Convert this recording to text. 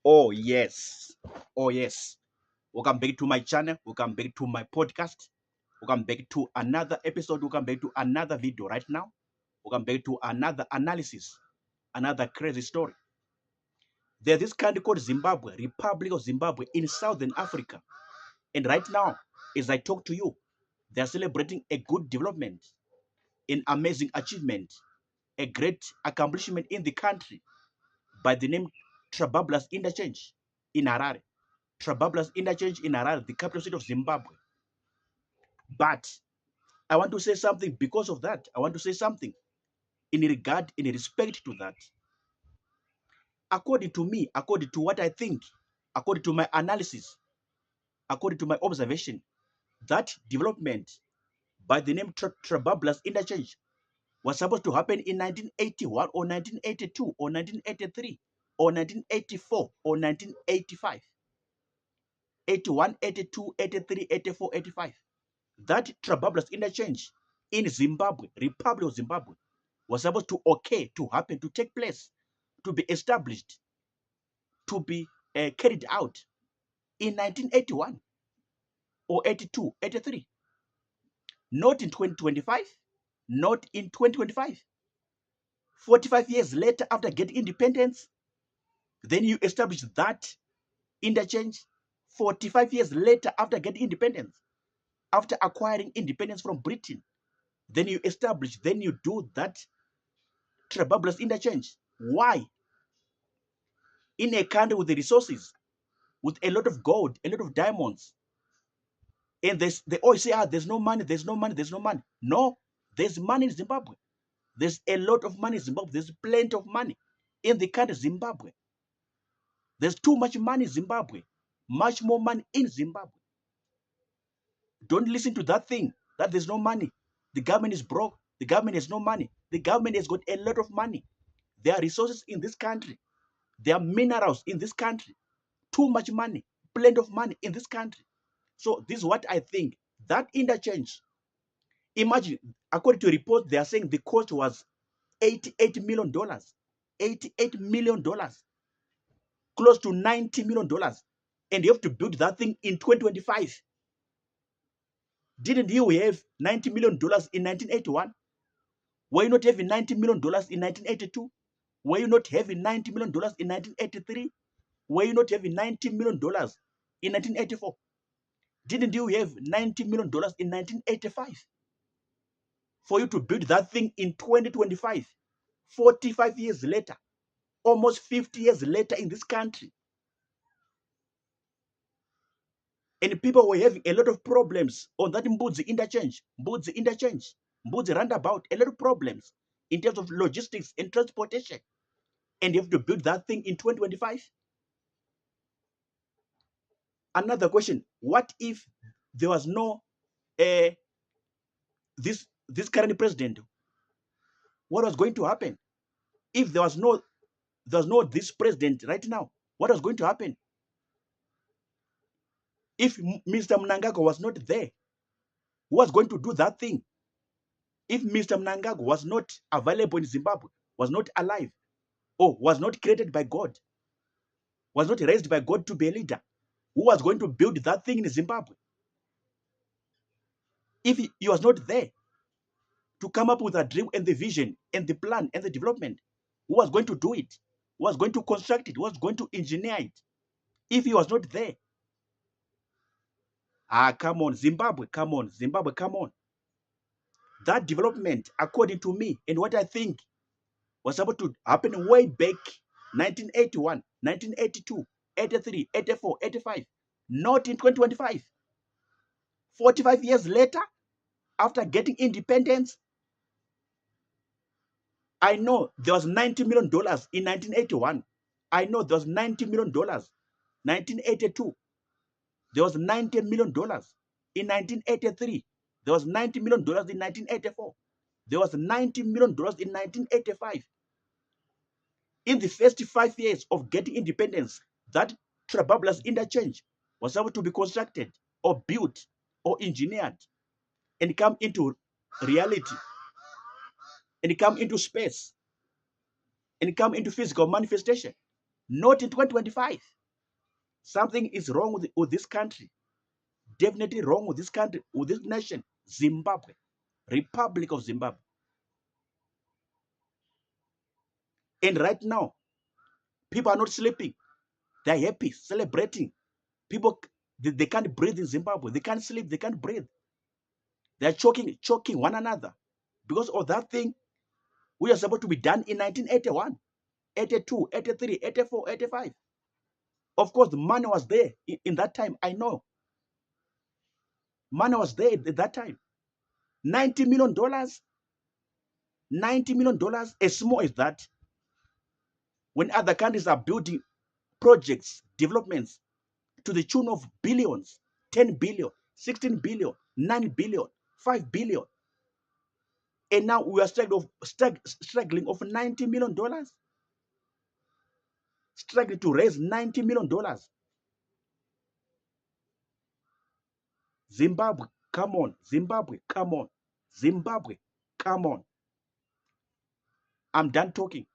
Oh yes, oh yes. Welcome back to my channel. Welcome back to my podcast. Welcome back to another episode. Welcome back to another video right now. Welcome back to another analysis, another crazy story. There's this country called Zimbabwe, Republic of Zimbabwe in Southern Africa. And right now, as I talk to you, they're celebrating a good development, an amazing achievement, a great accomplishment in the country by the name TRABABLAS Interchange in Harare. TRABABLAS Interchange in Harare, the capital city of Zimbabwe. But I want to say something because of that. I want to say something in respect to that. According to me, according to what I think, according to my analysis, according to my observation, that development by the name TRABABLAS Interchange was supposed to happen in 1981 or 1982 or 1983 or 1984 or 1985. 81, 82, 83, 84, 85. That TRABABLAS Interchange in Zimbabwe, Republic of Zimbabwe, was supposed to happen, to take place, to be established, to be carried out in 1981 or 82, 83. Not in 2025, not in 2025. 45 years later, after getting independence, then you establish that interchange. 45 years later, after getting independence, after acquiring independence from Britain, then you establish, then you do that TRABABLAS Interchange. Why? In a country with the resources, with a lot of gold, a lot of diamonds, and they always say, there's no money, there's no money, there's no money. No, there's money in Zimbabwe. There's a lot of money in Zimbabwe. There's plenty of money in the country Zimbabwe. There's too much money in Zimbabwe. Much more money in Zimbabwe. Don't listen to that thing that there's no money. The government is broke. The government has no money. The government has got a lot of money. There are resources in this country. There are minerals in this country. Too much money. Plenty of money in this country. So this is what I think. That interchange, imagine, according to a report, they are saying the cost was $88 million. $88 million. Close to $90 million. And you have to build that thing in 2025. Didn't you have $90 million in 1981? Were you not having $90 million in 1982? Were you not having $90 million in 1983? Were you not having $90 million in 1984? Didn't you have $90 million in 1985? For you to build that thing in 2025, 45 years later, almost 50 years later in this country. And people were having a lot of problems on that Mbudzi interchange, Mbudzi roundabout, a lot of problems in terms of logistics and transportation. And you have to build that thing in 2025. Another question, what if there was no this current president? What was going to happen? If there was no this president right now, what was going to happen? If Mr. Mnangagwa was not there, who was going to do that thing? If Mr. Mnangagwa was not available in Zimbabwe, was not alive, or was not created by God, was not raised by God to be a leader, who was going to build that thing in Zimbabwe? If he was not there to come up with a dream and the vision and the plan and the development, who was going to do it? Who was going to construct it? Who was going to engineer it? If he was not there, come on, Zimbabwe, come on, Zimbabwe, come on. That development, according to me and what I think, was supposed to happen way back 1981, 1982, 83, 84, 85, not in 2025. 45 years later, after getting independence, I know there was $90 million in 1981. I know there was $90 million. 1982, there was $90 million. In 1983, there was $90 million in 1984. There was $90 million in 1985. In the first 5 years of getting independence, that TRABABLAS interchange was able to be constructed or built or engineered and come into reality and come into space and come into physical manifestation. Not in 2025. Something is wrong with this country. Definitely wrong with this country, with this nation, Zimbabwe, Republic of Zimbabwe. And right now, people are not sleeping. They're happy, celebrating. People, they can't breathe in Zimbabwe. They can't sleep. They can't breathe. They're choking one another because of that thing which was supposed to be done in 1981, 82, 83, 84, 85. Of course, the money was there in that time. I know. Money was there at that time. $90 million. $90 million, as small as that. When other countries are building projects, developments to the tune of billions, 10 billion, 16 billion, 9 billion, 5 billion. And now we are struggling of $90 million. Struggling to raise $90 million. Zimbabwe, come on. Zimbabwe, come on. Zimbabwe, come on. I'm done talking.